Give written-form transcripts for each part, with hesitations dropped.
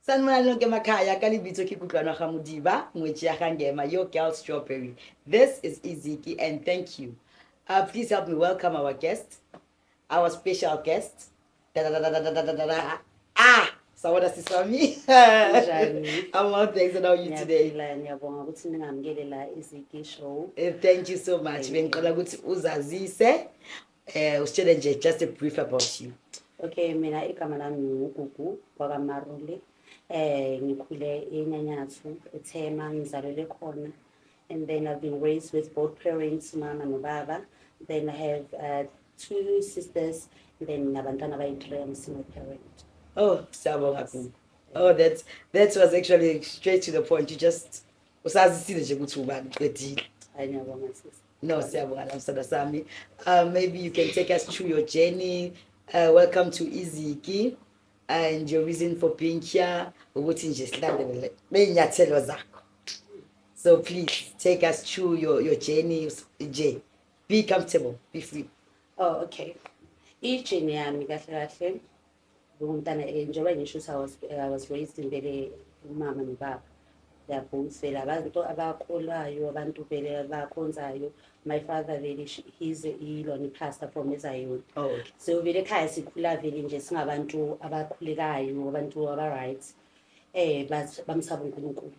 Sanibona lonke emakhaya kalibitso khikutlwana ga Modiba ngwetsi ya Gangema your girl Strawberry. This is Iziki and thank you. Please help me welcome our guest, our special guest. Da da da da da da da da da. Sawona siswami. Njani? I'm well, thanks. And how are you today? Ngiyabonga ukuthi ningamukele la Iziki show. Thank you so much. Bengiqala ukuthi uzazise usitshele nje just a brief about you. Okay, mina igama lami nguGugu kwakaMarule. Ngikhule eNyanyathu, eThema, ngizalelwe khona. And then I've been raised with both parents, mama and baba. Then I have two sisters, and then nabantwana abayi-3, I'm a single parent. Oh, siyabonga Gugu. Oh, that was actually straight to the point. You just usazisile nje ukuthi ubani uqedile. Ngiyabonga sis. No, siyabonga namsana sami. Maybe you can take us through your journey. Welcome to Iziki and your reason for being here. Ukuthi nje silandele beyinyathelo zakho. So please take us through your journey. J. Be comfortable, be free. Oh, okay. Ijeni yami kahle kahle ngumntana njengoba ngisho ukuthi I was raised imbele umama nobaba. They are both vele abantu abakholwayo, abantu vele abakhonzayo. My father vele he's a pastor from Ezayoni. Oh, okay. So vele ekhaya sikhula vele nje singabantu abakhulekayo, abantu aba-right. But bamsaba uNkulunkulu.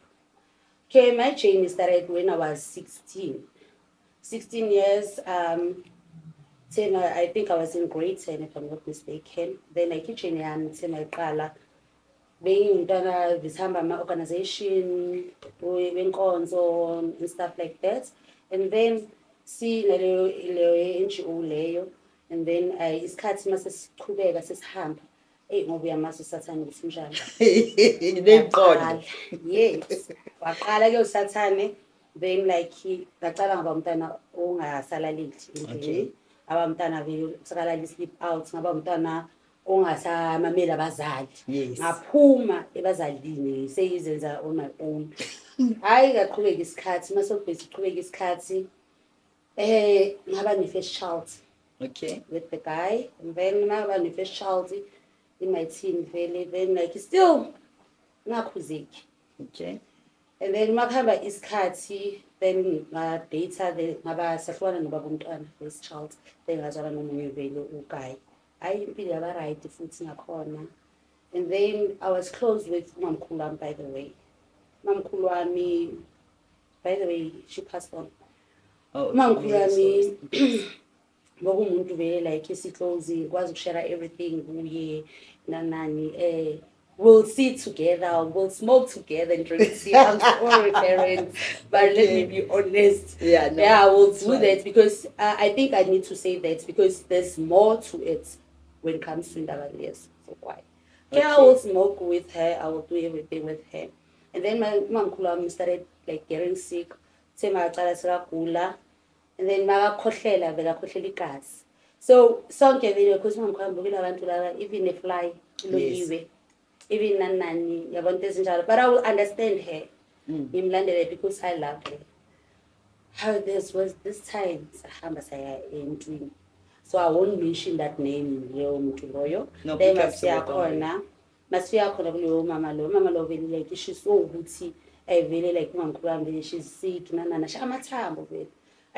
Okay, my journey started when I was 16. 16 years, 10, I think I was in grade 10 if I'm not mistaken. Then I kitchen yami semayiqala bengiyintwana besihamba ama-organization wenkonzo and stuff like that. And then leyo NGO leyo, and then isikhathi mase siqhubeka sesihamba ngoba uyamazi usathane ukuthi njani. Ngineqondo. Yes. Waqala ke usathane, then like ngaqala ngaba umntana ongasalaleli endlini. Aba umntana vele usakalala sleep out, ngaba umntana ongasamamela abazali. Yes. Ngaphuma ebazalini seyizenza on my own. Hayi ngaqhubeka isikhathi mase siqhubeka isikhathi ngaba ne first child. Okay. With the guy, and then ngaba ne first child in my teen vele, then like still ngakhuzeki. Okay. And then makhamba isikhathi, then data ngaba sahlwana nobaba umntwana first child, then ngazalwa nomunye vele uguy. Impilo yaba right futhi ngakhona. And then I was close with mamkhulu wami, by the way. Mamkhulu wami, by the way, she passed on. Oh, Mamkhulu wami ngokumuntu vele like isiclose kwazi ukushare everything kuye nanani. We'll sit together, we'll smoke together and drink tea. I'm sorry, parents, but okay. Let me be honest. Yeah, no, yeah, we'll do that because I think I need to say that because there's more to it when it comes to Ndabalias. So why? Okay, I will smoke with her, I will do everything with her. And then my mom started like getting sick. And then makakhohlela vela khohlela igazi. So sonke vele because mamkhulu ngibukela abantu laba even a fly loyiwe. Even nani yabona ezinjalo, but I will understand her. Ngimlandele because I love her. How this was this time sahamba saya entwini. So I won't mention that name leyo muntu loyo. Then masiya khona kuleyo mama lo vele like she's so ukuthi vele like mamkhulu wami she's sick nana shaka amathambo vele.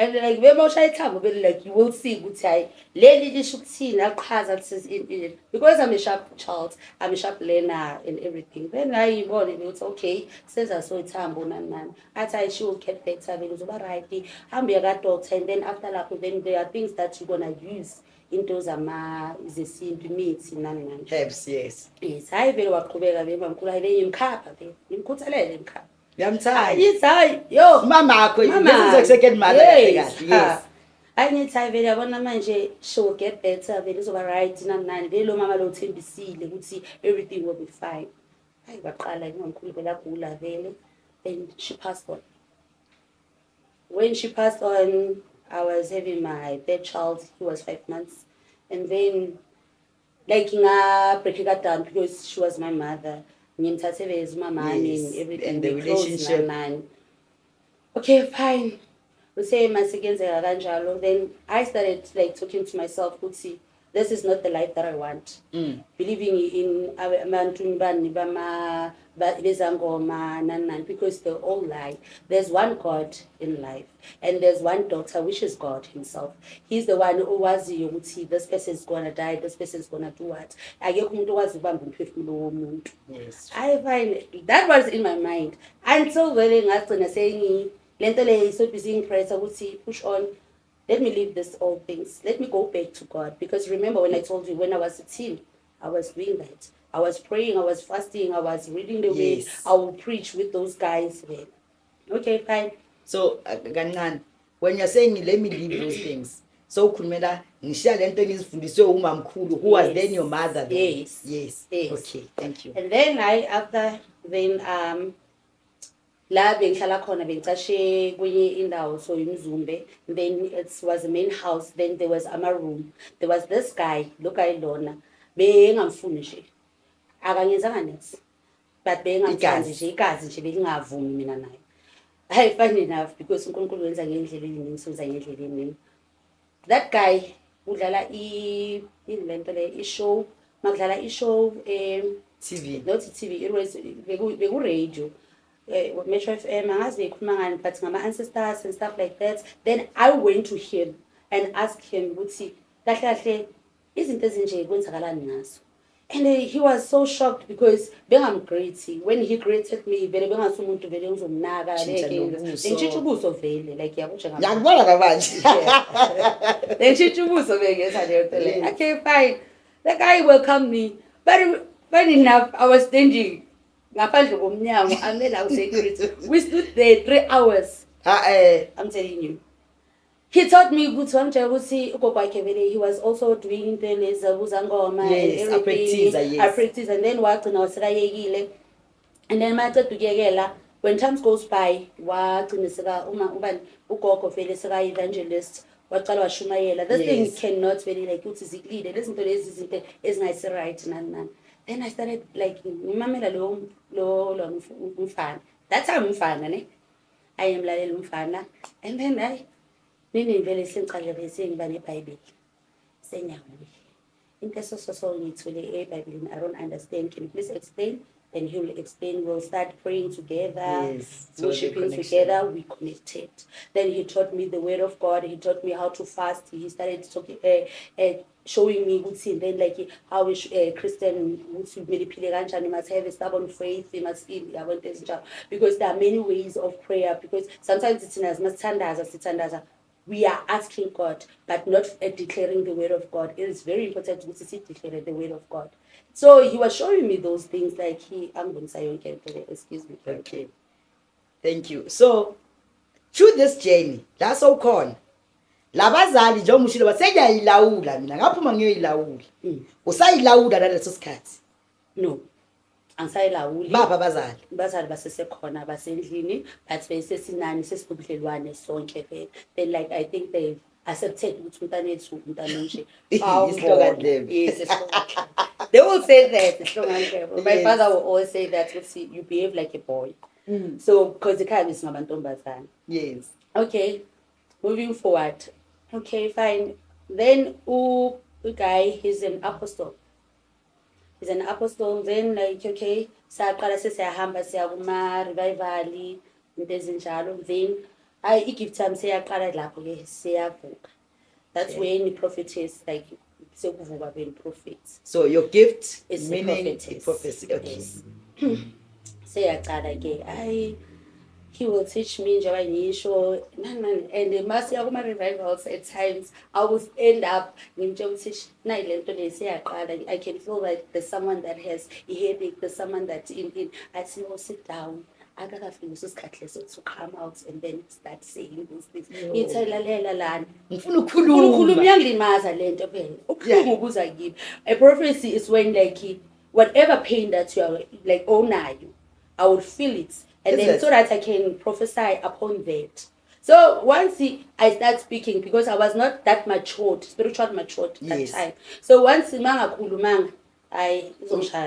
And like bemosha ithambo vele like you will see ukuthi hayi leli lisho ukuthini aqhaza ukuthi because I'm a sharp child, I'm a sharp learner and everything. Then I ngibone ukuthi okay senza so ithambo nani athi she will get better vele uzoba right hambe ka doctor. And then after lapho then there are things that you're gonna use into zesintu imithi nani herbs. Yes. Yes, hayi vele waqhubeka vele mamkhulu hayi ngimkhapha vele ngimkhuthalele ngimkhapha. Yamthanda. Yes, hayi yo mama akho this is a second mother kahle kahle. Yes. Angithi vele yabona manje she will get better vele izoba right nani vele lo mama lo uthembisile ukuthi everything will be fine. Hayi baqala ngomkhulu vele agula vele and she passed on. When she passed on, I was having my third child. He was 5 months. And then like break it down because she was my mother. Ngimthathe as mama and everything. And the relationship. Okay, fine. We say masegenzeka kanjalo. Then I started like talking to myself ukuthi this is not the life that I want. Believing in because they all lie. There's one God in life, and there's one doctor, which is God Himself. He's the one who was you see this person is gonna die, this person is gonna do what. Yes. I find that was in my mind until very ngagcina saying lento le so busy in prayer ukuthi push on. Let me leave this old things. Let me go back to God. Because remember when I told you when I was a teen, I was doing that. I was praying, I was fasting, I was reading the word. Yes. I would preach with those guys. Okay, fine. So kancane, when you're saying let me leave those things, so ukhulumela ngishiya lento engizifundiswe umamkhulu who was then your mother then. Yes. Yes. Okay, thank you. And then after then la bengihlala khona bengicashe kwenye indawo so imzumbe, then it was a main house, then there was ama room, there was this guy lo guy lona bengamfuni nje akangenzanga next but bengamthandi nje igazi nje belingavumi mina naye. I find enough because uNkulunkulu wenza ngendlela eningi senza ngendlela eningi. That guy udlala ilento le ishow makudlala ishow TV, not TV, it was beku radio. Metro FM, angazi bekhuluma ngani but ngama ancestors and stuff like that. Then I went to him and asked him ukuthi kahle kahle izinto ezinje kwenzakalani ngazo. And he was so shocked because bengamgreethi when he greeted me vele bengathi umuntu vele ngizomnaka ngitshintsha ubuso vele like yabusha ngami ngiyakubona kabanje. ngitshintsha ubuso vele ngenza leyo nto le. Okay, fine. The guy welcomed me, but funny enough I was standing ngaphandle komnyango amela usecurity. We stood there 3 hours. I'm telling you. He taught me ukuthi wangitshela ukuthi ugogo wakhe vele he was also doing into lezabuzangoma and everything. I practice and then wagcina wasekayekile. And then maqeda ukuyekela when times goes by wagcina seka uma ubani ugogo vele seka evangelist waqala washumayela. This thing cannot vele like ukuthi zikulide lezinto lezi izinto ezingayisi right nani. Then I started like ngimamela lo mfana. That time mfana ne. I am lalela umfana and then nini vele sengicale bese ngiba neBhayibheli senyawo into so ngithule eBhayibhelini I don't understand, can you please explain? Then he will explain. We'll start praying together, worshiping together. We connected. Then he taught me the word of God. He taught me how to fast. He started talking, showing me and then like how a Christian you must have a stubborn faith. You must eat because there are many ways of prayer. Because sometimes it's in as much tandaza. We are asking God, but not declaring the word of God. It is very important to declare the word of God. So he was showing me those things like I'm going to say, excuse me. Okay. Thank you. So, through this journey, that's all called. Labazali njengoba ushilo waseyayilawula mina ngaphuma ngiyoyilawula. Usayilawula naleso sikhathi? No. Angisayilawuli. Bapha abazali. Bazali basesekhona basendlini but besesinani sesinobudlelwane sonke vele. Then like I think they accepted ukuthi umntanethu umntana nje. Yes, they will say that. My father will always say that you behave like a boy. So because the car is ngamantombazana. Yes. Okay. Moving forward. Okay, fine. Then the guy, he's an apostle. He's an apostle. Then like okay, saqala sesiyahamba siya kuma revival into ezinjalo. Then I give time siyaqala lapho ke siyavuka. That's when the prophetess like sekuvuka ben prophets. So your gift is meaning prophecy. Okay. Yes. Siyaqala ke he will teach me njengoba ngisho and the mercy yakuma revivals at times I will end up ngimtshela ukuthi nayi lento lesiyaqala. I can feel like there's someone that has a headache, there's someone that in I say oh sit down akakafika isikhathi leso to come out and then start saying these things. Ngithelalela lana ngifuna ukukhuluma iyangilimaza lento phela ukukhuluma ukuza kimi. A prophecy is when like whatever pain that you are like onayo I will feel it. And then so that I can prophesy upon that. So once I start speaking, because I was not that matured, spiritual matured that time. So once mangakhulumanga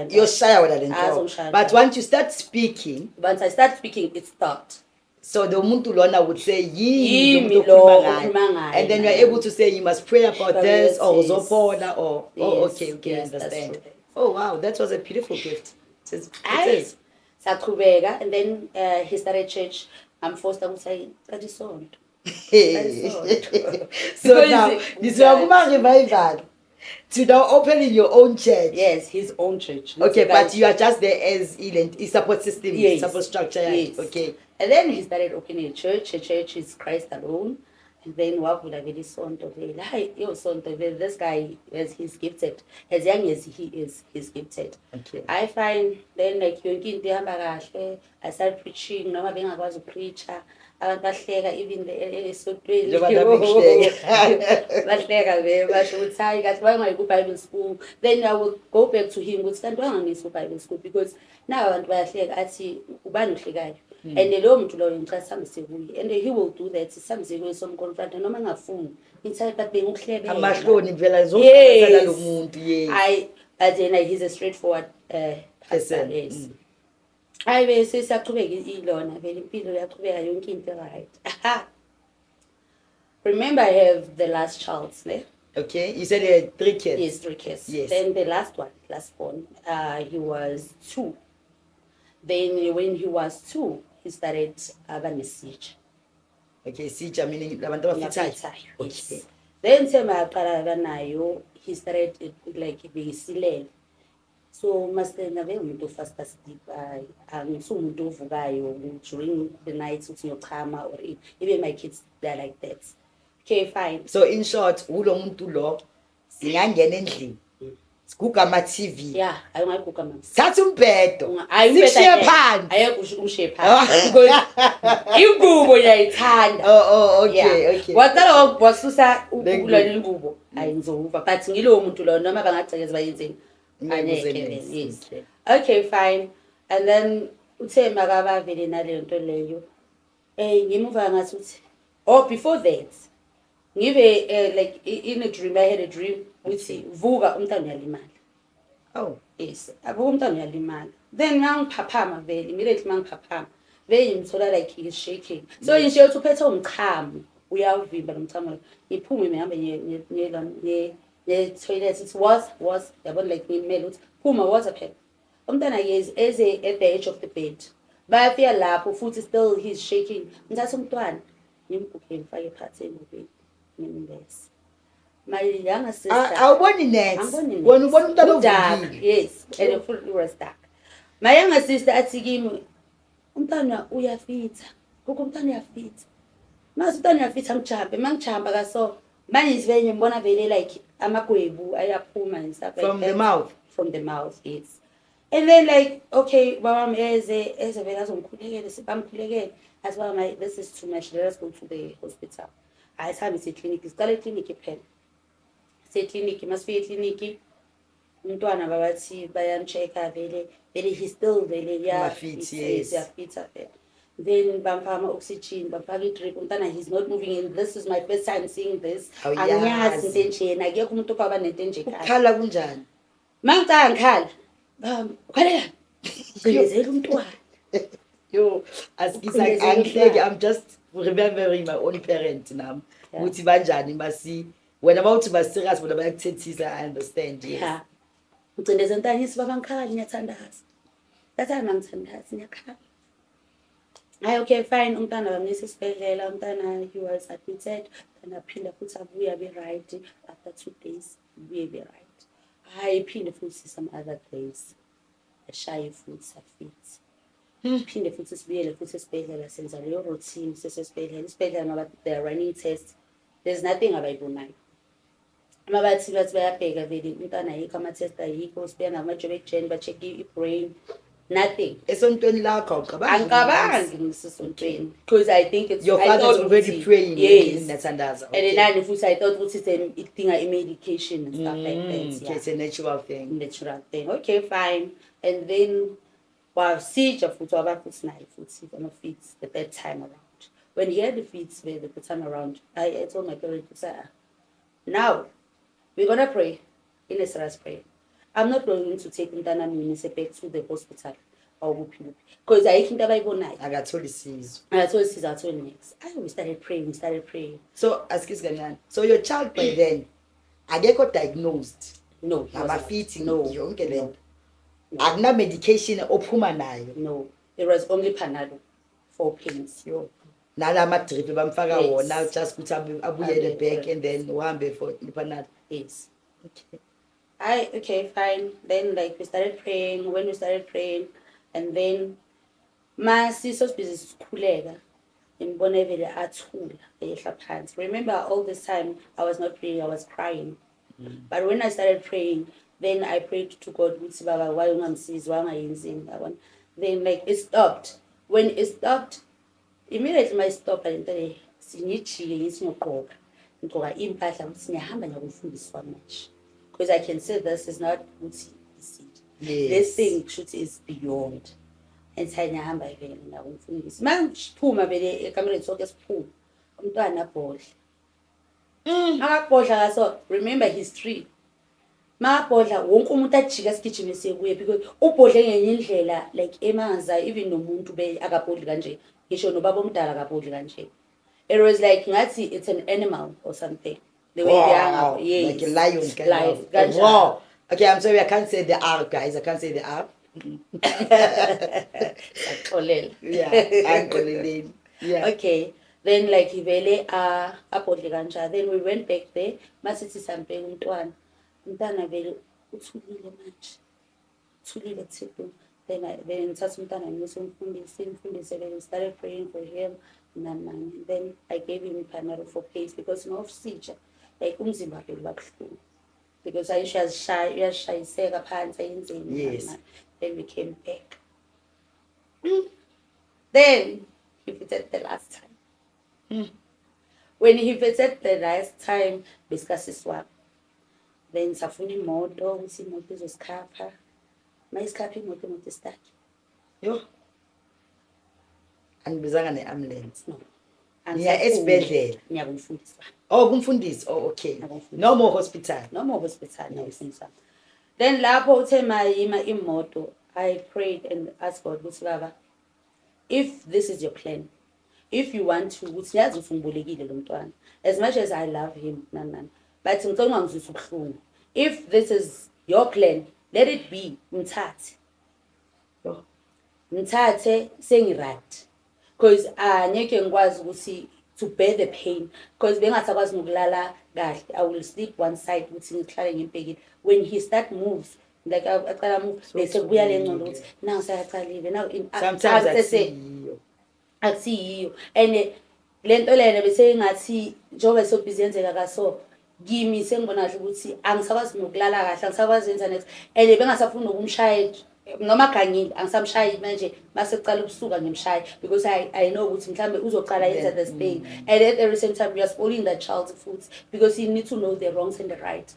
you're shy with that. But once you start speaking, once I start speaking, it stopped. So the umuntu lona would say Yimi yimi lo okhuluma okhuluma ngayo. ngayo And then you're naye. able to say you must pray about this or Yes. uzopona or Yes, okay, yes, that's understand. true. Oh wow, that was a beautiful gift. It Aye. is. Saqhubeka, and then he started church. I'm forced to say, "Kadisonto." So now this revival to now opening your own church. Yes, his own church. Okay, but you are just there as support system, Yes. support structure. Yes. Okay. And then he started opening a church. A church is Christ alone. And then wavula vele sonto vele. Hayi, yo sonto vele. This guy he's gifted. As young as he is, he's gifted. Okay. I find then like yonke into ihamba kahle. I started preaching noma bengakwazi ukupreacha. Abantu bahleka even esontweni. Bahleka vele basho ukuthi hayi kathi bangayi ku-Bible school. Then I will go back to him ukuthi kanti wangangisi ku-Bible school because now abantu bayahleka athi ubani ohlekayo. And lowo muntu loyo ngicela sihambise kuye and he will do that sihambise kuye somconfront noma ngafuni ngithi but bengukuhlebela amahloni vela zonke lo muntu yes but then he's a straightforward person. Yes. Hayi bese siyaqhubeka ilona vele impilo yaqhubeka yonke into right. Remember I have the last child, ne? Okay, you said you had 3 kids. Yes, 3 kids. Yes. Then the last born, he was 2. Then when he was 2, he started having a siege. Okay, siege meaning abantu abafithayo. Okay. Then sema nayo, he started like beyisilele. So master nabe umuntu fast asleep angisumuntu ovukayo during the night uthi ngiyochama or even my kids they're like that. Okay, fine. So in short, ulo muntu lo singangena endlini. Siguga ama TV. Yeah, ayingayiguga mama. Thatha umbhedo. Sishiye phansi. Ayekho ukushiye phansi because ingubo uyayithanda. Oh, okay, okay. Waqala wasusa ukulala ingubo ayinzovuva but ngilo muntu lo noma bangagcekeza bayenzeni. Yes. Okay, fine. And then uthe makaba vele nale nto leyo. Ngimuva ngathi uthi before that ngibe like in a dream I had a dream uthi vuka umntana uyalimala. Oh, yes. Abuka umntana uyalimala. Then ngangiphaphama vele immediately mangiphaphama vele ngimthola like he is shaking. So ngisho uthi uphethe umchamo uyavimba lomchamo ngiphume ngihambe the toilet it was yabona like ngimele uthi phuma was a pen umntana yes at the edge of the bed bayafika lapho futhi still he's shaking ngithatha umntwana ngimbuke ngifake phansi engubeni ngimbese my younger sister awuboni net wena ubona umntana ovukile yes and the full was dark my younger sister athi kimi umntana uyafitha kuko umntana uyafitha mase umntana uyafitha ngijambe mangijamba kaso manje isivenye ngibona vele like amagwebu ayaphuma and stuff like from that. From the mouth, yes. And then like, okay, baba eze vela azongikhulekela sibamkhulekela athi baba this is too much, let us go to the hospital. Ayithambe clinic, siqale clinic phela. Clinic masifike clinic umntwana babathi bayanchecka vele he's still vele uyafitha. Then bamfama oxygen bamfaka idrip umntana he's not moving and this is my first time seeing this angiyazi into enjena akekho umuntu okwaba nento enje ekhaya ukhala kunjani mangicanga ngikhala ukhalela ngizela umntwana yo angihleki I'm just remembering my own parents nami ukuthi banjani basi wena bawuthi baserious bona bayakuthethisa I understand yes yeah ucindeze ntanyisi baba ngikhala ngiyathandaza thatha mangithandaza ngiyakhala. Okay, fine. Umntana bamnisa esibhedlela umntana he was admitted and aphinda futhi abuya be right after 2 days ubuye be right. Iphinde futhi some other days ashaye futhi afit. Iphinde futhi sibuyele futhi esibhedlela senza leyo routine isibhedlela ngoba they are running tests. There's nothing abayibonayo. Bathi bayabheka vele umntana yikho ama test ayikho sibuya ngamajob ekujeni ba check i-brain. Nothing. Esontweni lakho angicabangi ngisesontweni because I think it's your father is already praying in Nathandaza. And then futhi I thought ukuthi it's a thing a medication and stuff like that. Yeah. It's a natural thing. Okay, fine. And then siege futhi waba futhi naye futhi on feet the third time around. When he had the feet the time around, I told my parents, now we're gonna pray in a serious prayer. I'm not going to take Mtana Munise back to the hospital. awukuphi because ayikho into abayibonayo akatholi sizo. akatholi sizo akatholi next we started praying. So askisi kancane, so your child by then akekho diagnosed No, ngama-fitting no, yonke no, lento, akuna medication ophuma nayo, no, it was only Panado for pains. yo nalama drip bamfaka Yes. wona just ukuthi abuyele back and then uhambe for ipanado. Yes. Okay. Okay, fine. Then like we started praying. When we started praying, and then my sister's business kulega in Bonneville athula eyehla phansi. Remember all this time I was not praying, I was crying. But when I started praying, then I prayed to God, ukuthi Baba, why ungamsizi, why ungayenzini, yabona. Then like it stopped. When it stopped, immediately my stop lento le sinyijike ngithi ngiyogqoka. Ngigqoka impahla ukuthi ngiyahamba ngiyakumfundisa wami manje. Because I can say this is not ukuthi iseed. Yes. This thing should is beyond. And ngiyahamba vele ngiyakumfundisa. Mangiphuma vele ekamereni sonke siphuma. Umntwana abhodla. Akabhodla kaso, remember history. Mabhodla wonke umuntu ajika sigijime sekuye because ubhodle ngenye indlela like emanza even nomuntu be akabhodli kanje. Ngisho nobaba omdala akabhodli kanje. It was like ngathi it's an animal or something. The way they are, yes. Like a lion kind Lion, of. kanjalo. Wow. Okay, I'm sorry, I can't say the R, guys. I can't say the R. Axolele. Yeah, yeah. Okay. Then like ivele abhodle kanjalo. Then we went back there. Masithi sampeka umntwana vele uthulile manje. Uthulile kuThixo. Then ngithatha umntwana ngiyomfundisa vele started praying for him. Then I gave him Panado for pace because no seizure. Like umzimba vele babuhlungu. Because I uyashayiseka phansi ayenzeni. Yes. Then we came back. Then he visited the last time. When he visited the last time, besikasiswami. Then safuna imoto, ukuthi imoto izosikhapha. Mayisikapha imoto isitaki. Yo. Anibizanga ne-ambulance. No. Niya esibhedlela. Ngiyakumfundisa. Oh, kumfundisi. Oh, okay. No more hospital. No more hospital, ngiyakumfundisa. Then lapho uthe mayima imoto, I prayed and asked God, ukuthi Baba, if this is your plan, if you want to, ukuthi ngiyazi ukuthi ngibolekile lo mntwana. As much as I love him, but ngicela ungangizwisi ubuhlungu. If this is your plan, let it be. Mthathe. Yo. Mthathe sengiright. Because ngeke ngikwazi ukuthi to bear the pain because bengasakwazi nokulala kahle. I will sleep one side ukuthi ngihlale ngimbhekile. When he start moves, like aqala move bese kuya lengcondo ukuthi now sayaqalile now Sometimes I see akusiyiyo and lento lena bese ngathi njobe so busy yenzeka kaso kimi sengibona kahle ukuthi angisakwazi nokulala kahle angisakwazi internet and bengasafuna ukumshaya noma gangile angisamshayi manje mase kucala ubusuka ngimshayi because I know ukuthi mhlambe uzoqala yenza this thing and at the same time we are spoiling that child's foot because he needs to know the wrongs and the right.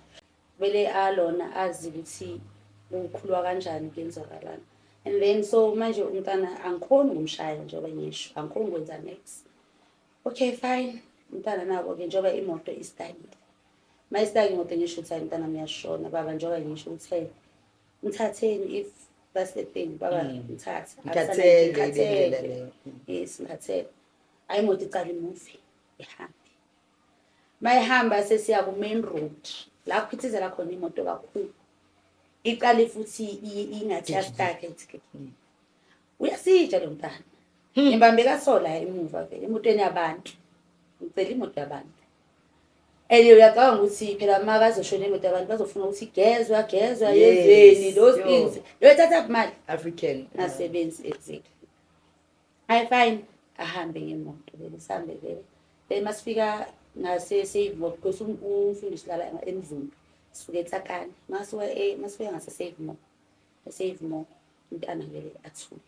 Vele alona azi ukuthi ukhulwa kanjani kuyenzakalana and then so manje umntana angikhona ukumshaya njengoba ngisho angikhona ukwenza next. Okay fine umntana nako ke njengoba imoto istakile mayistaki imoto ngisho ukuthi umntana uyashona baba njengoba ngisho ukuthi mthatheni if that's the thing baba mthathe ngikhathele. yes ngikhathele ayimoto icala imuvi ihambe mayihamba sesiya ku main road la kuphithizela khona imoto kakhulu iqale futhi ingathi yastake uyasija lo mntana imbambeka sola emuva vele emotweni yabantu ngicela imoto yabantu and uyacabanga ukuthi phela makazoshona imoto yabantu bazofuna ukuthi gezwa yezweni those things yothatha imali African nasebenzi exactly. I find ahambe ngemoto vele sambe vele then masifika ngase save mo because umfundisi lala endlini sisuke eTsakani masifika ngase save mo umntana vele athule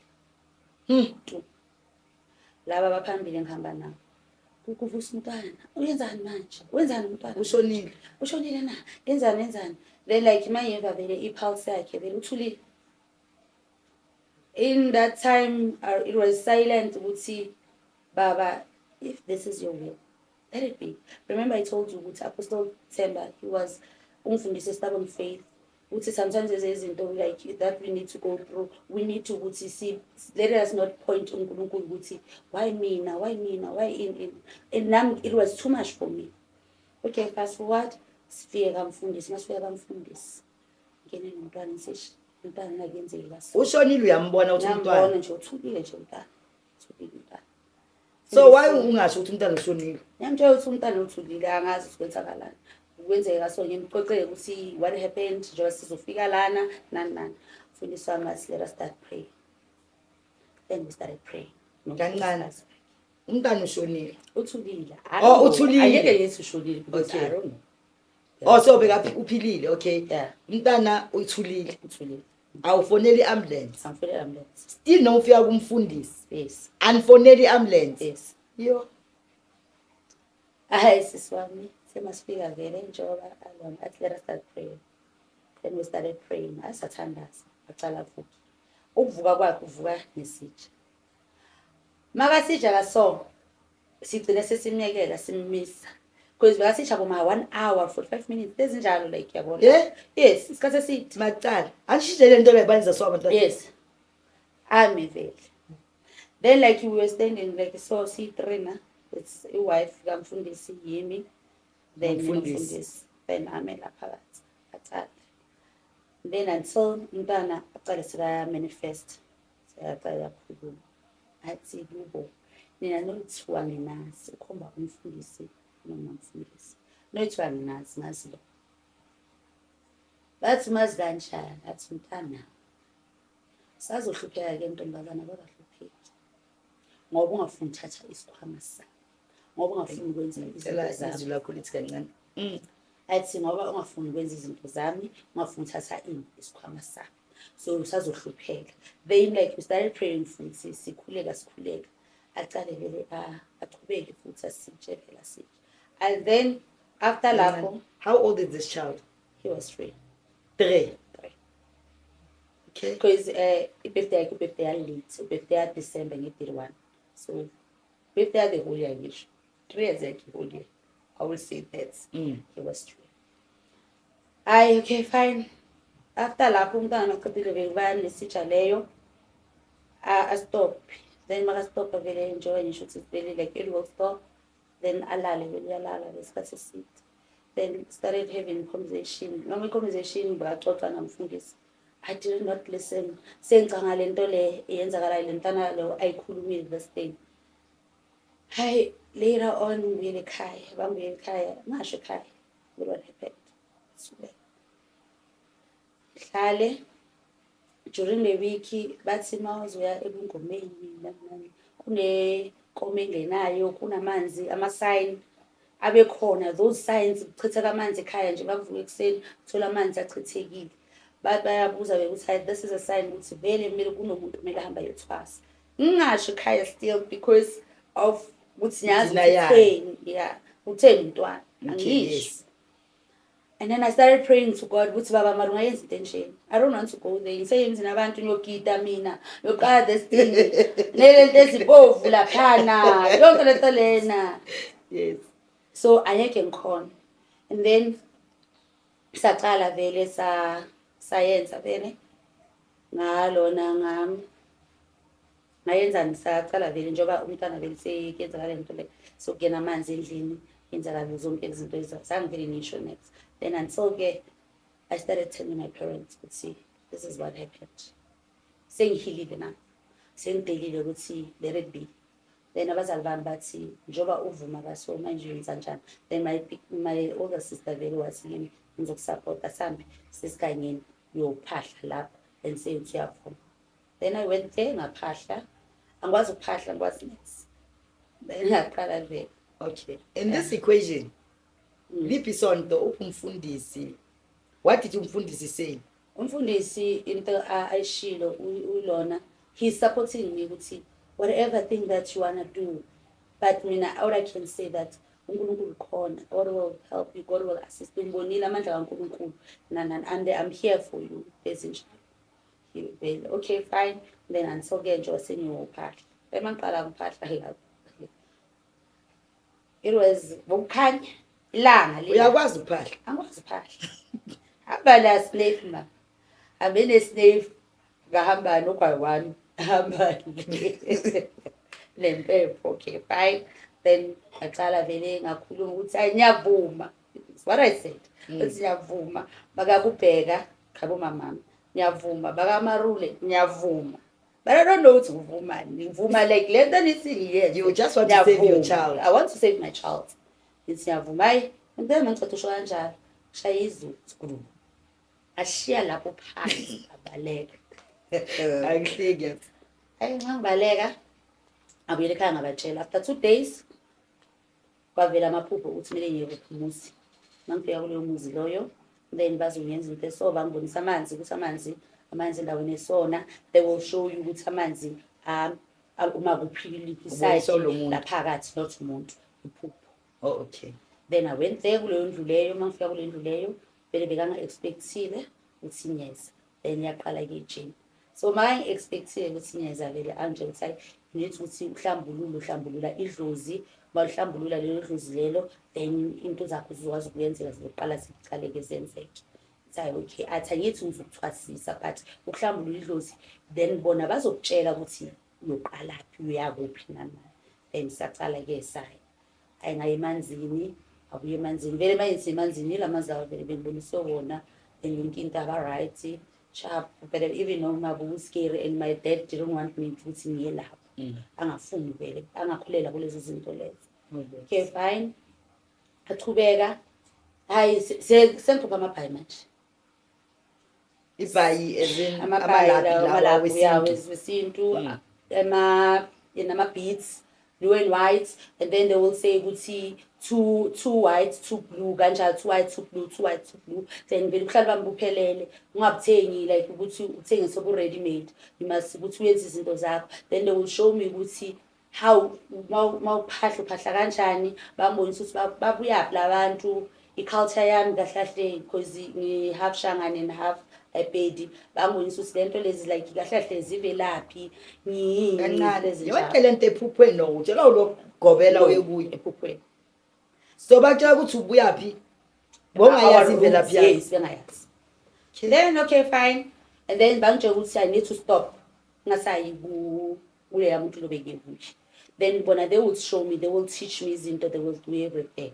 laba baphambili ngihamba nabo kuvusa umntwana uyenzani manje wenzani umntwana ushonile na enzani then like mayeva vele impulse yakhe vele uthulile. In that time it was silent ukuthi baba if this is your will let it be. Remember I told you ukuthi Apostle Themba he was umfundisi stubborn faith ukuthi sometimes there's izinto like that we need to go through. We need to ukuthi see, let us not point uNkulunkulu ukuthi why in and now it was too much for me. Okay, fast forward, sifike kamfundisi, masifika kamfundisi. Ngene nomntwana ngisho umntwana ngakenzeki kaso. Ushonile uyambona ukuthi umntwana. Ngiyambona nje uthukile nje umntwana. Uthukile umntwana. So why ungasho ukuthi umntwana ushonile? Ngiyamtshela ukuthi umntwana uthulile angazi ukwenzakalani. Ukwenzeka so ngimqoqeke ukuthi what happened njengoba sizofika lana nani. Mfundisi wami athi let us start praying. Then we started praying. Kancane. Umntwana ushonile. Uthulile. Oh, uthulile. Angeke ngithi ushonile because Okay. I don't know. Oh, so beka uphilile, okay. Yeah. Umntwana uthulile. Uthulile. Awufoneli ambulance. Angifundela ambulance. Still no ufika kumfundisi. Yes. Anfoneli ambulance. Yes. Yo. Hayi siswami semasifika vele njengoba alona athi let us start praying. Then we started praying. Asathandaza aqala futhi. Ukuvuka kwakhe uvuka nesitsha. Makasitsha kaso sigcina sesimyekela simmisa. Because bekasitsha kuma 1 hour 45 minutes ezinjalo like yabona. Yeah? Yes, isikhathi esithi. Macala. Anishijele into lebanza so abantu. Yes. Ami vele. Then like we were standing like so C3 na. It's a wife kamfundisi yimi. Then umfundisi. Then ame lapha phakathi. Aqala. Then until umntana aqale sika manifest. Sayaqala ukukhuluma. Athi kubo. Nina nolithiwa nginazi ukhomba umfundisi noma umfundisi. Nolithiwa nginazi ngazi lo. Bathi mazi kanjani athi umntana. Sazohlupheka ke ntombazana bakaHlupheki. Ngoba ungafuni uthatha isikhwama sakho. Ngoba ungafuni ukwenza izinto zami. Izwi lakho lithi kancane. Athi ngoba ungafuni ukwenza izinto zami, ungafuni uthatha isikhwama sakho. So sazohlupheka. Then like we started praying futhi sikhuleka. Aqale vele aqhubeke futhi asitshele sithi. And then after lapho, How old is this child? he was 3. 3. Okay. Because birthday late, birthday December 31. So birthday the whole year ngisho. 3 years the whole year. I will say that he was 3. Okay, fine. After lapho umntana maqedile bekubaya nesitsha leyo a stop. Then maka stop vele enjoy ngisho ukuthi vele like it will stop. Then alale vele yalala lesikhathi eside. Then started having conversation. Noma conversation baxoxa namfundisi. I did not listen. Sengicanga lento le eyenzakala lentana lo ayikhulumile this thing. Hey, later on ngiyele ekhaya, bangiyele ekhaya, ngasho ekhaya. What happened? Hlale during the week bathi mawuzoya ebungomeni nani. Kune kome engenayo, kunamanzi, ama sign abe khona those signs ukuchitheka amanzi ekhaya nje bavuka ekseni uthola amanzi achithekile. Bayabuza ukuthi this is a sign ukuthi vele kumele kunomuntu kumele ahamba yothwasa. Ngingasho ekhaya still because of ukuthi nyazi utheni, yeah, utheni umntwana angisho. And then I started praying to God ukuthi baba mara ungayenza into enjeni. I don't want to go there. Ngiseyemzini abantu ngiyogida mina, yoqala this thing. Nelento ezibovu laphana, yonke lento lena. Yes. So ayeke ngikhona. And then saqala vele sayenza vele ngalona ngayenza ngisaqala vele njoba umntana vele sekenzakala lento le so kungena amanzi endlini yenzakala zonke izinto ezangivele ngisho next. Then until I started telling my parents ukuthi this is what happened. Sengihilile na. Sengidelile ukuthi let it be. Then abazali bami bathi njoba uvuma kaso manje yenza njani. Then my older sister vele wathi yini ngizokusupport sambe sisikanyeni yophahla lapha and say uyaphuma. Then I went there ngaphahla. Angikwazi ukuphahla ngikwazi next. Then ngaqala vele. Okay. In this equation, liphi sonto umfundisi? What did umfundisi say? Umfundisi into ayishilo ulona he's supporting me ukuthi whatever thing that you wanna do, but mina all I can say that uNkulunkulu khona, God will help you, God will assist you. Ngibonile amandla kaNkulunkulu and I'm here for you basically. Okay, fine. Then until ke nje wasengiyophahla. Emaqala ngiphahla lapho. It was ukukhanya ilanga Uyakwazi ukuphahla? angikwazi ukuphahla. hamba la snake ma abe ne snake ngahamba nogwayi1 hamba lempepho okay fine then ngaqala vele ngakhuluma ukuthi ayiyavuma what I said uthi ngiyavuma bakakubheka khabo mama ngiyavuma bakamarule ngiyavuma but I don't know ukuthi ngivumani ngivuma like let than yes You just want to save your child. I want to save my child ngithi ngiyavuma hayi ngeke ngicothe usho kanjalo shaya izulu ashiya lapho phansi abaleka Angihleki. hayi ngibaleka abuyele ekhaya ngabatshela after 2 days kwavela amaphupho ukuthi kumele ngiye kuphumuzi mangifika kuleyo muzi loyo then bazongenza into so bangibonisa amanzi ukuthi amanzi endaweni esona they will show you ukuthi amanzi uma kuphiliphi side laphakathi not umuntu iphupho. Oh, okay. Then I went there kuleyo ndlu leyo mangifika kuleyo ndlu leyo vele bekanga expectile ukuthi nyeza then yaqala ke gym so manje expectile ukuthi nyeza vele anje ukuthi nithi ukuthi uhlambulula idlozi malihlambulula lelo dlozi lelo then into zakho zizokwazi ukuyenzeka zizoqala ziqale ke zenzeke say okay athi angithi ngizokuthwasisa but ukuhlambulula idlozi then bona bazokutshela ukuthi uyoqalaphi uyakuphi nami then saqala ke sai ayingaye emanzini abuye emanzini vele manje semanzini lamazawa vele bengibonise wona then yonke into aba right sharp but even though mabu scary and my dad didn't want me ukuthi ngiye lapho angafuni vele angakhulela kulezo zinto lezo okay fine athubeka hayi sengiphupha amabhayi manje ibhayi ezin amalabi lawa wesintu ama beads blue and white and then they will say ukuthi two white two blue kanjalo 2 white 2 blue 2 white 2 blue then vele uhlala bambuphelele ungabuthengi like ukuthi uthenge sobu ready made you must ukuthi uyenze izinto zakho then they will show me ukuthi how mawuphahla kanjani bambonisa ukuthi babuya labantu iculture yami kahlahle because ngi half Shangani and half Pedi bangibonisa ukuthi lento lezi like kahlahle zivelaphi kancane yonke lento ephuphweni no utshela ulogobela uyekuye ephuphweni so batshela ukuthi ubuyaphi bongayazi imvelaphi yakho yes bengayazi then okay fine and then bangitshela ukuthi I need to stop ngasayi kule yamuntu lobeke kuye then bona they will show me they will teach me izinto they will do everything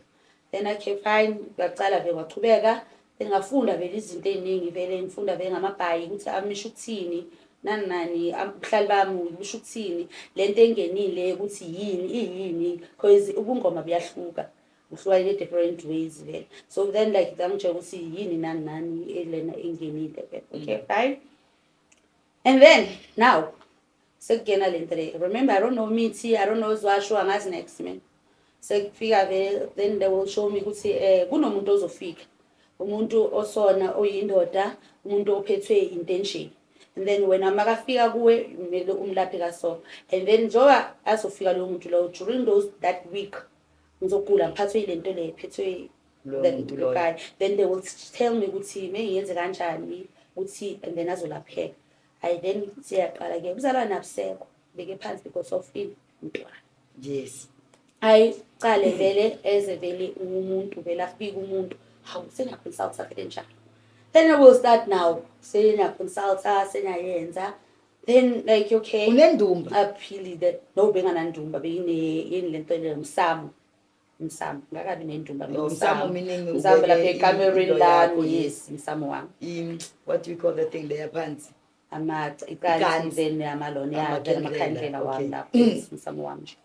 then okay fine ngaqala vele ngaqhubeka then ngafunda vele izinto eziningi vele ngifunda vele ngamabhayi ukuthi amisho ukuthini nani ubuhlali bami ubusho ukuthini lento engenile ukuthi yini because ubungoma buyahluka uhluka in different ways vele so then like ngangitshela ukuthi yini nani elena engenile vele okay fine and then now sekugena lento le remember I don't know mithi I don't know zwasho angazi next man sekufika vele then they will show me ukuthi kunomuntu ozofika umuntu osona oyindoda umuntu ophethwe intention and then when amakafika kuwe kumele umlaphe kaso and then njoba azofika lo muntu lo during that week ngizogula ngiphathwe ilento le phethwe lo guy then they will tell me ukuthi mengiyenze kanjani uthi and then azolapheka I then siyaqala ke uzalwa nabusekho beke phansi because of intwana yes I qale vele eze vele umuntu vele afika umuntu how sena consult after njalo then I will start now sena consult senayenza then like okay unendumba aphili that no benganandumba beyine lento lomsamo ngakabi nendumba umsamo meaning umsamo lapha ecameron lami yes umsamo wami what do we call the thing there phansi ikansi then amaloni yakhe namakhandlela wami lapho umsamo wami nje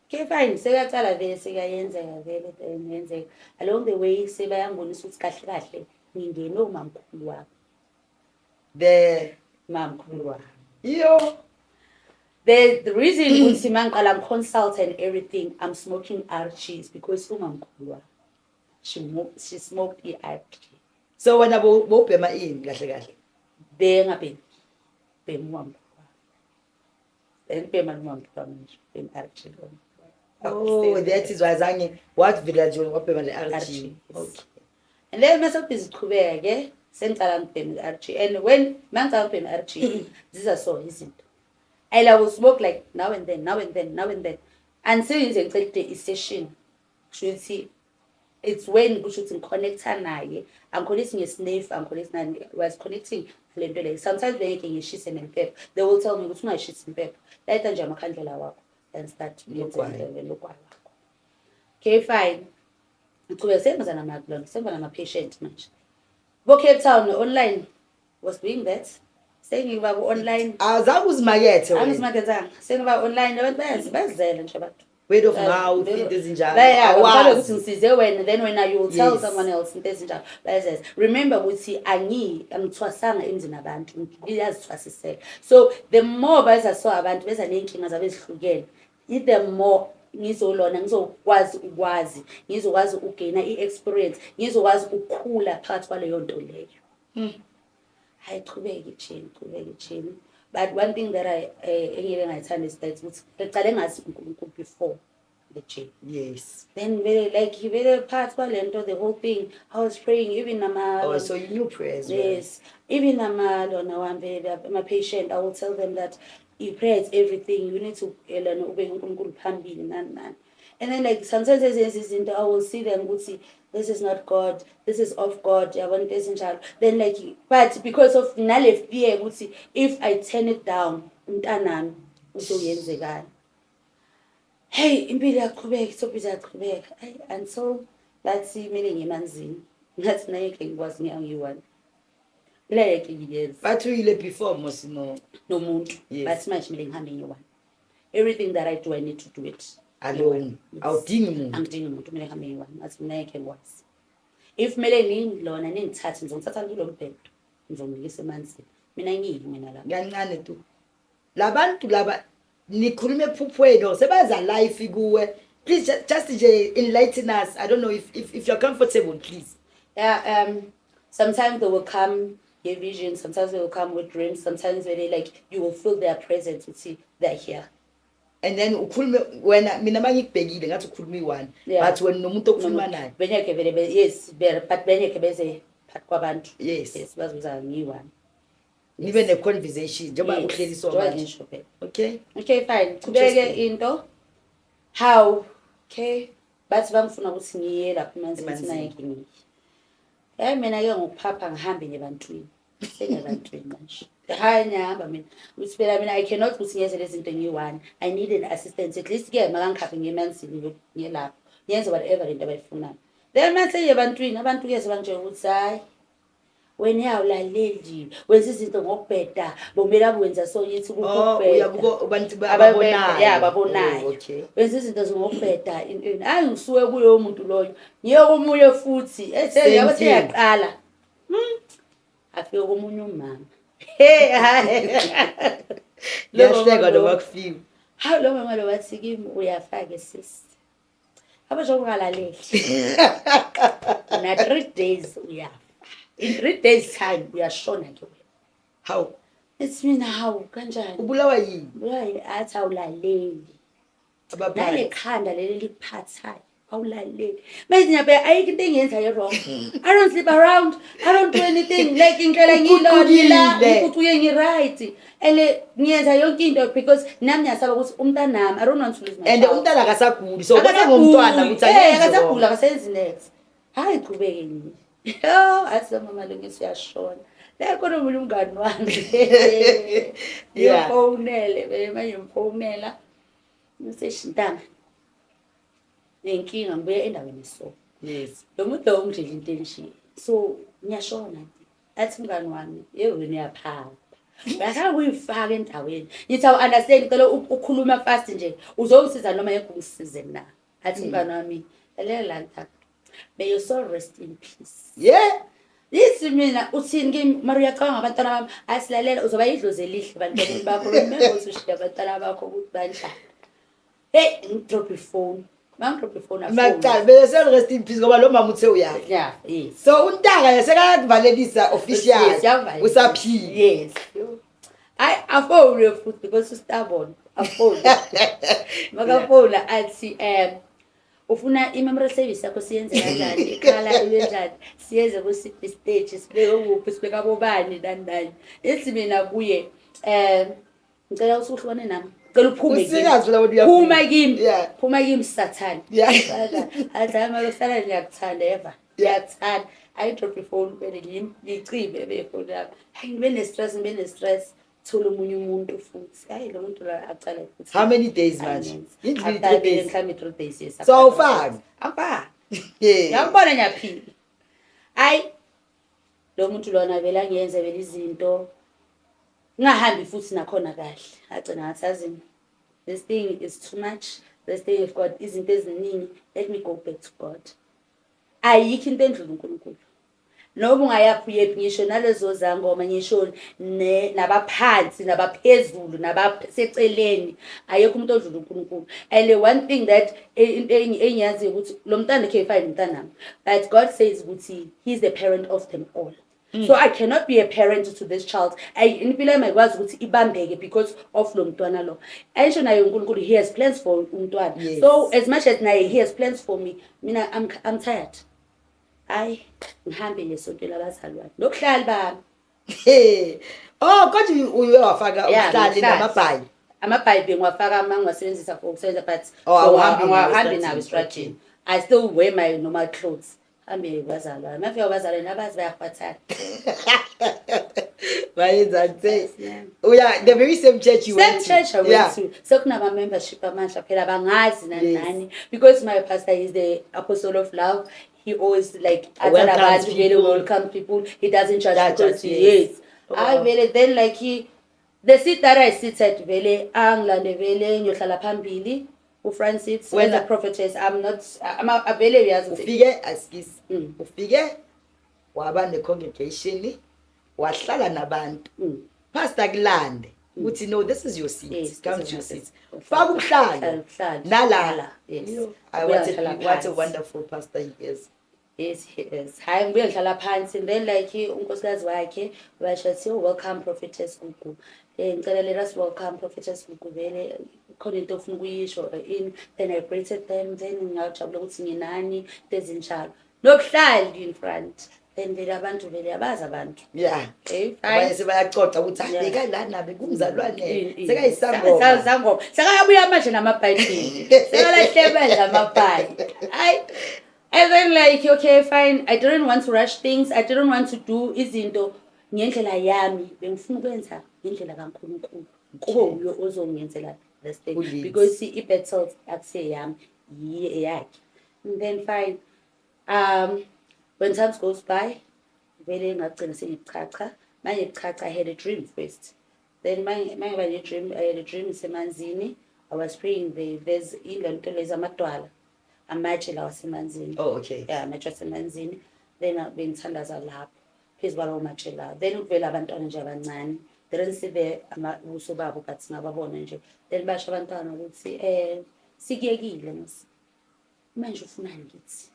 okay fine sekaqala vele sekayenzeka vele ngenzeka along the way sebayangibonisa ukuthi kahle ngingene umamkhulu wami the mamkhulu wami yo the reason ukuthi mangiqala ngiconsult and everything I'm smoking RGs because umamkhulu wami she smoked RG so wena bobhema ini kahle bengabe bemwamkhulu then bema nomamkhulu wami nje RG oh that is why zange what village wabhema le RG okay and then mase biziqhubeka ke sengicala ngibhema RG and when mangicala ngibhema RG ziza so izinto I will smoke like now and then until ngize ngicede isession kushuthi it's when kusho ukuthi ngiconnecta naye angiconnecting ngeslave angiconnecting nani was connecting le nto leyo sometimes bengeke ngishise nempepho they will tell me ukuthi ungayishisi impepho layita nje amakhandlela wakho and start lokwayo okay fine ngicube senza nama-blond senza nama-patient manje bo-Cape Town online was doing that sengiba ku-online azange uzimakethe angizimakethanga sengiba online abantu bayazizela nje abantu word of mouth into ezinjalo mhlawumbe ukuthi ngisize wena then wena you will tell someone else into ezinjalo bayazenza remember ukuthi angithwasanga emzini abantu ngiyazithwasisela so the more bazaso abantu beza nenkinga zabo ezihlukene the more ngizolona ngizokwazi ukugaina i-experience ngizokwazi ukukhula phakathi kwaleyo nto leyo hayi qhubeke chini but one thing that engike ngayithanda is that ukuthi ngicale ngazi uNkulunkulu before the gym yes then very part kwalento the whole thing I was praying even so you knew prayers yes even lona wami my patient I will tell them that you pray is everything you need to learn ubeke uNkulunkulu phambili nani and then like sometimes there's izinto I will see them ukuthi this is not God, this is of God, yabona ezinjalo then like but because of nale fear ukuthi if I turn it down umntanami uzoyenzekani hey impilo yaqhubeka sobhiza yaqhubeka until bathi mina ngemanzini ngathi naye ke ngikwazi ngiyangiyi like yes but uyile before mosino nomuntu but manje mina ngihambe ngiyi everything that I do I need to do it alone awudingi umuntu angidingi umuntu mina ngihambe ngiyi ngathi mina yeke ngikwazi if mele ngilona ningithathe ngizongithatha kulo mbhedo ngizomlisa emanzini mina ngiyi mina la kancane tu labantu laba nikhulume ephuphweni sebaza life kuwe please just enlighten us I don't know if you're comfortable please yeah sometimes they will come your vision sometimes they will come with dreams sometimes when they like you will feel their presence you see they're here and then ukhulume wena mina mangikubhekile ngathi ukhuluma i1 but wena nomuntu okhuluma naye benyeke vele yes but benyeke beze phakathi kwabantu yes bazuza ngi1 nibe ne conversation njengoba uhleliswa manje okay fine kubeke into how okay bathi bangifuna ukuthi ngiye lapha emanzini naye ngiyi hayi mina ke ngokuphapha ngihambe nebantwini sengebantwini manje hayi ngihamba mina uthi phela mina I cannot ukuthi ngiyenze lezi zinto ngi1 I need an assistant at least ke makangikhaphe ngemanzini ngiyelapha ngiyenze whatever into abayifunayo then mase ebantwini abantu ke sebangitshela ukuthi hayi wena yawulaleli wenza izinto ngokubheda bomela wenza so yithi ukubheda uyakubo abantu ababonayo babonayo okay wenza izinto ngokubheda hayi ngisuke kuyo umuntu loyo ngiye komunye futhi ethe yabo seyaqala afike komunye umama yahleka lokufika hayi lo mama lo wathi kimi uyafaka sis abasho kungalaleli na 3 days uyafa in 3 days time uyashona ke wena how it's mina how kanjani ubulawa yini ubulawa athi awulaleli nale khanda leli likuphathayo awulaleli manje nyabe ayikho into engiyenza wrong I don't sleep around I don't do anything like ingela ngilodila ngikuye ngiright and ngiyenza yonke into because nami ngiyasaba ukuthi umntanami I don't want to lose my and umntana akasaguli so kwase ngomntwana ukuthi akasagula akasenzi next hayi qhubeke yini athi mama lo ngisiyashona la khona umuntu umngani wami ngiyofonele manje ngifonela ngiseshintanga nenkinga ngibuye endaweni so yes lo muntu lo ngidlela into enje so ngiyashona athi mngani wami yebo niyaphaka basa kuyifaka endaweni ngithi I understand ngicela ukukhuluma fast nje uzongisiza noma yekho ungisize na athi mngani wami elela nta may your soul rest in peace yeah Yithi mina uthini kimi Maria canga abantwana bami asilalela uzoba idlozi elihle abantwana bakho remember ukuthi ushiya abantwana bakho ukuthi banjani hey drop your phone drop your phone maqala bese rest in peace ngoba lo mama uthe uyafa yeah yes so untanga yasekakuvalelisa official usaphila yes I phone your foot because you stubborn I phone phone athi ufuna i-memory service yakho siyenze kanjani ikhala ibenjani siyenze ku stage sibeke ukuphi sibeka bobani nani ethi mina kuye ngicela ukuthi uhlone nami ngicela uphume Usikazi phela wena phuma uyafika. kimi Yeah. phuma kimi sathane Yeah. adlama lohlala ngiyakuthanda eva ngiyakuthanda ayidrop ifone bele ngicimbe befone yami hayi ngibe ne-stress thola omunye umuntu futhi hayi lo muntu la acala futhi How many days manje? Indlini 3 after days. mhlawumbe 3 days yes So awufaki? awufaki Yeah. ngiyambona ngiyaphila hayi lo muntu lona vele angiyenze vele izinto ngahambi futhi nakhona kahle agcina ngathazini this thing is too much this thing I've got izinto eziningi let me go back to God ayikho into endlula uNkulunkulu noma ungayaphi yephi ngisho nalezo zangoma ngisho nabaphansi nabaphezulu nabaseceleni ayekho umuntu odlula uNkulunkulu and one thing that engiyazi ukuthi lo mntana K5 umntanami but God says ukuthi he's the parent of them all. So I cannot be a parent to this child. Impilo yami ayikwazi ukuthi ibambeke because of lo mntwana lo. Ayisho naye uNkulunkulu he has plans for umntwana. Yes. So as much as naye he has plans for me, mina I'm tired. Hayi ngihambe ngesonto labazalwane. Nokuhlali bami. Hey. Oh, kodwa uye wafaka uhlali namabhayi. Amabhayi bengiwafaka mangiwasebenzisa for ukusebenza but awuhambi nawo stretching. I still wear my normal clothes. Hambe bazalwane mafika bazalwane abazi bayakwathana bayenza nje uya the very same church you went to. Same church I went to sekunama membership amanje phela bangazi nani because my pastor is the apostle of love. He always like welcome people. He doesn't judge because he is. I vele then like the seat that I sit at vele angilande vele ngiyohlala phambili. Francis, when a prophetess, I'm a very ufike askis ufike waba ne congregation wahlala nabantu pastor kulande uthi no this is your seat yes, come to your seat faka uhlalo nalala yes what a wonderful pastor he is. Yes, he is. Hayi ngibuye ngihlala phansi and then like unkosikazi wakhe basho welcome prophetess Gugu. Ngicela let us welcome prophetess Gugu vele khona into ofuna ukuyisho in then I greeted them then ngajabula ukuthi nginani ezinjalo. Nokuhlali in front. Then vele abantu vele abazi abantu. Yeah. Okay. Abanye sebayaxoxa ukuthi abeka la nabe kumzalwane sekayisangoma. Sangoma. Sekayabuya manje namabhayibheli. Sekalahlebela amabhayi. Hayi and then like okay fine I didn't want to rush things. I didn't want to do izinto ngendlela yami bengifuna ukwenza ngendlela kaNkulunkulu kube uyo ozongenzela this thing because iBethel akuse yami yakhe. And then fine when time goes by vele ngagcina sengichacha manje ichacha I had a dream first then manje bane dream I had a dream semanzini I was praying there's into lezamadwala amatshe la wasemanzini. Oh okay. Yeah, amatshe wasemanzini then bengithandaza lapho phezulu kwalawo matshe la then uvela abantwana nje abancane didn't see the ubuso babo but ngababona nje then basho abantwana ukuthi sikuyekile manje ufunani ngithi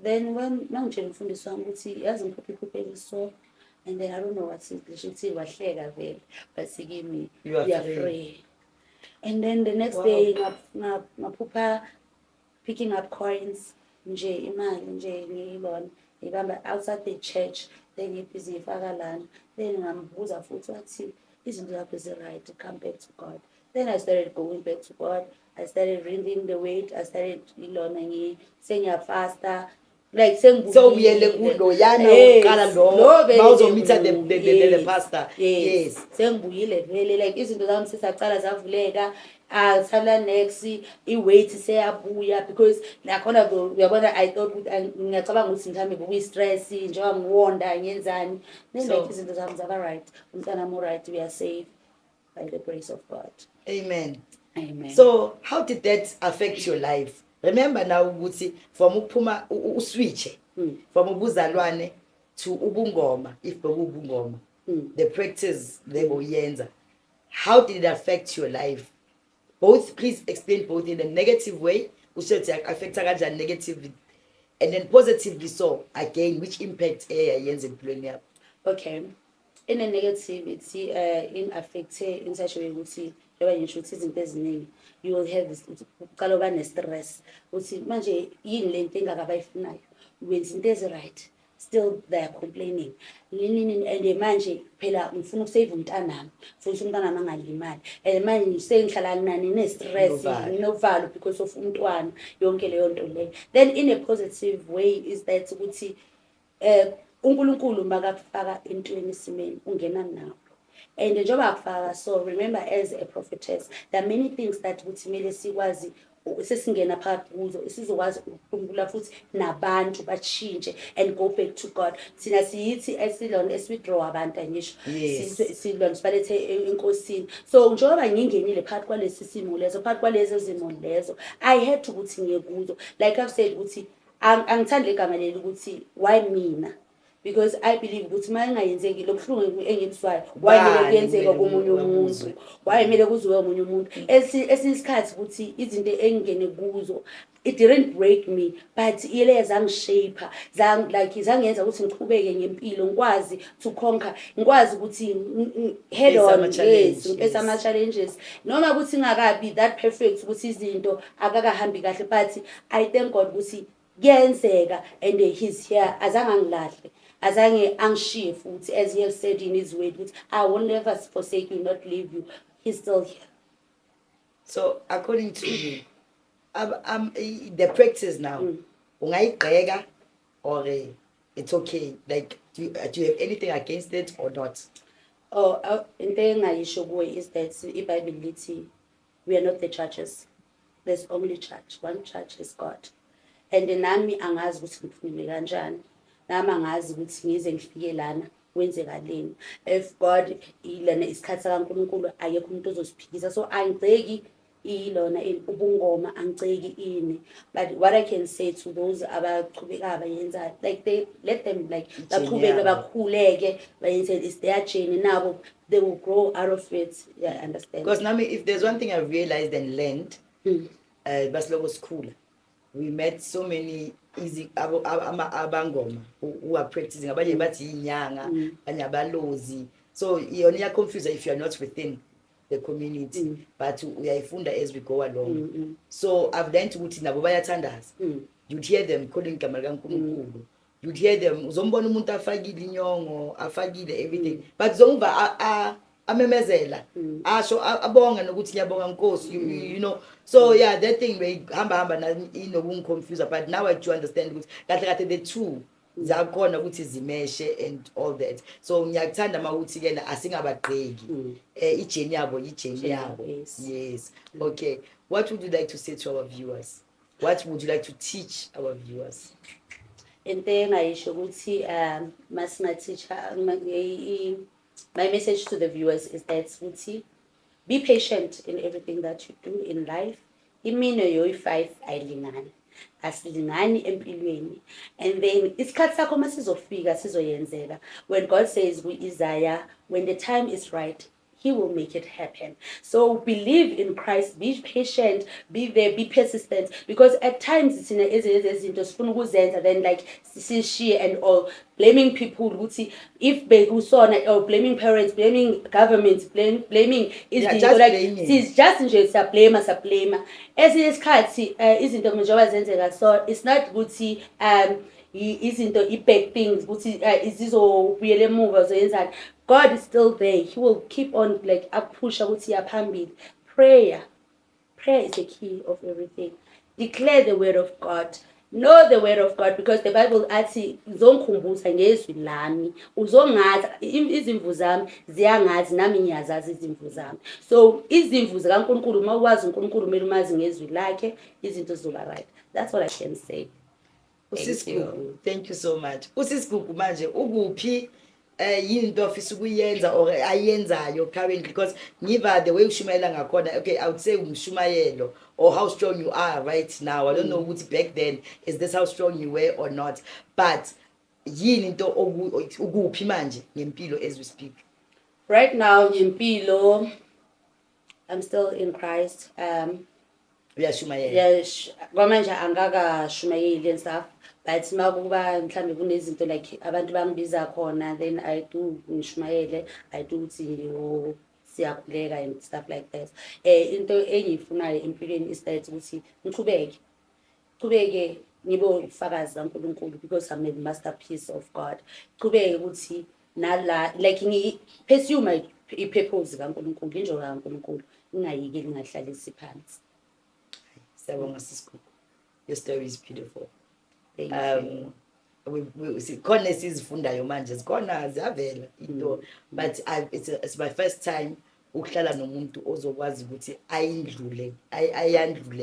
then when manje umfundisi wami ukuthi yazi ngiphuphe so and then I don't know what is ukuthi wahleka vele but sikimi you are free and then the next day ngaphupha picking up coins nje imali nje ngiyibona ngibamba outside the church then ngibhizi ifaka lana then ngambuza futhi wathi izinto zakho right come back to God. Then I started going back to God. I started reading the word. I started ilona sengiyafasta like sengibuyile so uyele kulo yana uqala lo mawuzomitha the pastor. Yes sengibuyile vele like izinto zami sesaqala zavuleka sala next iweight seyabuya because nakhona uyabona I thought ngiyacabanga ukuthi mhlambe kuyi stress njengoba ngiwonda ngenzani then like izinto zami zaba right umntana mo right we are safe by the grace of God. Amen. Amen. So how did that affect your life? Remember now ukuthi from ukuphuma uswitch from ubuzalwane to ubungoma if ubungoma the practice lebo yenza how did it affect your life? Both, please explain both in a negative way, which affects kanjani negatively, and then positively so again, which impact yenza empilweni yakho. Okay, in a negativity, in affect in such a way ukuthi njengoba ngisho ukuthi izinto eziningi you will have this uqala uba ne stress uthi manje yini lento engakabayifunayo wenza into ezi right still they're complaining. And manje phela ngifuna ukusave umntanami futhi umntanami angalimali. And manje sengihlala nani ne-stress novalo because of umntwana yonke leyo nto leyo. Then in a positive way is that ukuthi uNkulunkulu makakufaka entweni isimeni ungena nawo. And njengoba akufaka, so remember as a prophetess there are many things that ukuthi kumele sikwazi sesingena phakathi kuzo sizokwazi ukukhumbula futhi nabantu batshintshe and go back to God. Thina siyithi esilona eswithdraw abantu angisho silona sibalethe enkosini. So njengoba ngingenile phakathi kwalesi simo lezo phakathi kwalezo zimo lezo I had to ukuthi ngiyekuzo like I've said ukuthi angithandi legama leli ukuthi why mina, because I believe ukuthi mayengayenzeki lobuhlungu engibuswayo why kumele kuyenzeka komunye umuntu, why kumele kuziwe omunye umuntu. Esisikhathi ukuthi izinto engene kuzo it didn't break me but ile zangishape zangenza ukuthi ngiqhubeke ngempilo ngikwazi to conquer, ngikwazi ukuthi head on ngiphethe ama challenges noma ukuthi ngakabi that perfect ukuthi izinto akakahambi kahle but I thank God ukuthi kuyenzeka and he's here azange angilahle azange angishiye futhi as he has said in his word ukuthi I will never forsake you, not leave you. He's still here. So according to you the practice now ungayigqeka or it's okay, like do you have anything against it or not? Into engayisho kuwe is that iBhayibheli lithi we are not the judges, there's only judge, one judge is God. And nami angazi ukuthi ngifune kanjani, nami angazi ukuthi ngize ngifike lana kwenzekaleni. If God ilana isikhathi kaNkulunkulu ayekho umuntu ozosiphikisa, so angiceki ilona ubungoma angiceki ini. But what I can say to those abaqhubeka abayenza, like they let them like baqhubeke bakhuleke bayenze, it's their journey nabo, they will grow out of it. Yeah, understand. Because now if there's one thing I realized and learned basiloko school, we met so many easy abangoma who are practicing abanye bathi inyanga abanye abalozi, so you only are confused if you are not within the community but uyayifunda as we go along. So I've learned ukuthi nabo bayathandaza, you'd hear them calling igama likaNkulunkulu, you'd hear them uzombona umuntu afakile inyongo afakile everything but zomva amemezela asho abonga nokuthi ngiyabonga Nkosi, you know. So yeah, that thing we hamba na inokungiconfuse but now I do understand ukuthi kahle the two zakhona ukuthi zimeshe and all that. So ngiyakuthanda mawuthi kena asingabagqeki ijeni yabo ijeni yabo. Yes. Okay, what would you like to say to our viewers? What would you like to teach our viewers? Into engayisho ukuthi masina teacher my message to the viewers is that ukuthi be patient in everything that you do in life. Imino yoyi-5 ayilingani, asilingani empilweni. And then isikhathi sakho masizofika sizoyenzeka. When God says ku-Isaiah, when the time is right, He will make it happen. So believe in Christ, be patient, be there, be persistent. Because at times it's in a then like she and all blaming people, if begusona or blaming parents, blaming governments, blaming is it's just in blame. As it is isn't the so it's not good isn't the big things, is this all really movers inside. God is still there. He will keep on like push prayer. Prayer is the key of everything. Declare the word of God. Know the word of God, because the Bible athi uzongikhumbuza ngezwi lami, uzongazi izimvu zami ziyangazi nami ngiyazazi izimvu zami. So izimvu zikaNkulunkulu mawuwazi uNkulunkulu kumele umazi ngezwi lakhe, izinto zizoba right. That's what I can say. Thank you so much. Usisigugu manje ukuphi yinto ofisa ukuyenza or ayenzayo currently, because ngiva the way ushumayela ngakhona, okay, I would say umshumayelo or how strong you are right now. I don't know what back then is this how strong you were or not, but yini into ukuphi manje ngempilo as we speak right now ngempilo. I'm still in Christ. Uyashumayela? Yes, kwamanje angakashumayeli and stuff, but makuba mhlambe kunezinto like abantu bangibiza khona, then I do ngishumayele, I do uthi siyakhuleka and stuff like that. Into engiyifunayo empilweni is that ukuthi ngiqhubeke ngibe ufakazi kaNkulunkulu because I'm a masterpiece of God. Qhubeke ukuthi nala like pursue my purpose kaNkulunkulu, injongo kaNkulunkulu, ngingayiki ngingahlalisi phansi. Siyabonga sisikhulu. Your story is beautiful. Thank you. Khona esizifundayo manje zikhona ziyavela into, but it's my first time ukuhlala nomuntu ozokwazi ukuthi ayandlule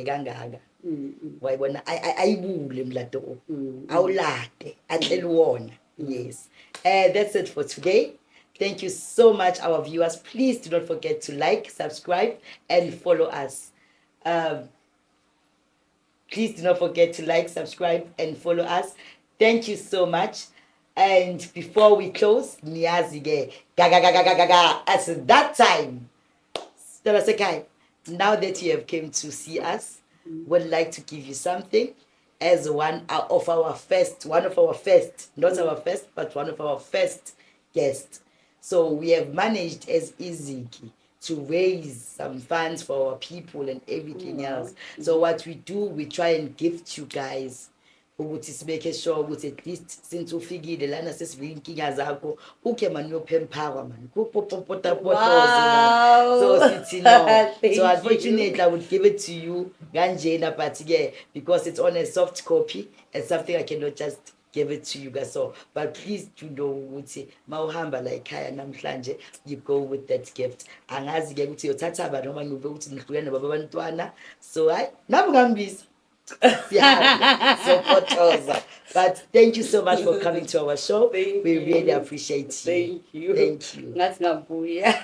kangaka. Wayibona ayibule mlado awulade atshela wona. Yes. That's it for today. Thank you so much, our viewers. Please do not forget to like, subscribe, and follow us. Please do not forget to like, subscribe, and follow us. Thank you so much. And before we close, niyazi ke gaga as that time. Stella Sekai, now that you have came to see us, would like to give you something as one of our first, not our first, but one of our first guests. So we have managed as Iziki to raise some funds for our people and everything else. So what we do, we try and gift you guys ukuthi sibeke sure ukuthi at least since ufikile lana sesivile inkinga zakho uke man uyopempower man kupopota so sithi no. So unfortunately I would give it to you kanjena, but yeah, because it's on a soft copy and something I cannot just give it to you guys. So but please do know ukuthi mawuhamba la ekhaya namhlanje you go with that gift. Angazi ke ukuthi uyothatha ba noma ngibe ukuthi nihlukene baba bantwana, so hayi nabu ngambisa. So but thank you so much for coming to our show. We really appreciate you. Thank you. Ngathi ngabuya.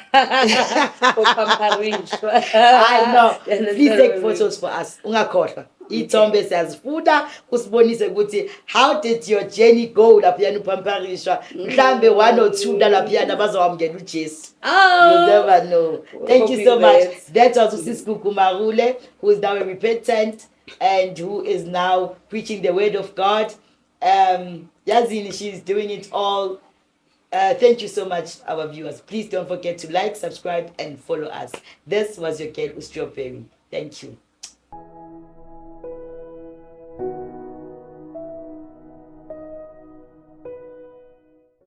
I know. Please take photos for us. Ungakhohlwa. Ithombe siyazifuna usibonise ukuthi how did your journey go laphiyana upamparishwa mhlambe 1 or 2 laphiyana bazowamngena uJesu. You never know. Thank you so much. That was uSisikuku Marule, who is now a repentant and who is now preaching the word of God. Yazini, she's doing it all. Thank you so much, our viewers. Please don't forget to like, subscribe, and follow us. This was your girl Strawberry. Thank you.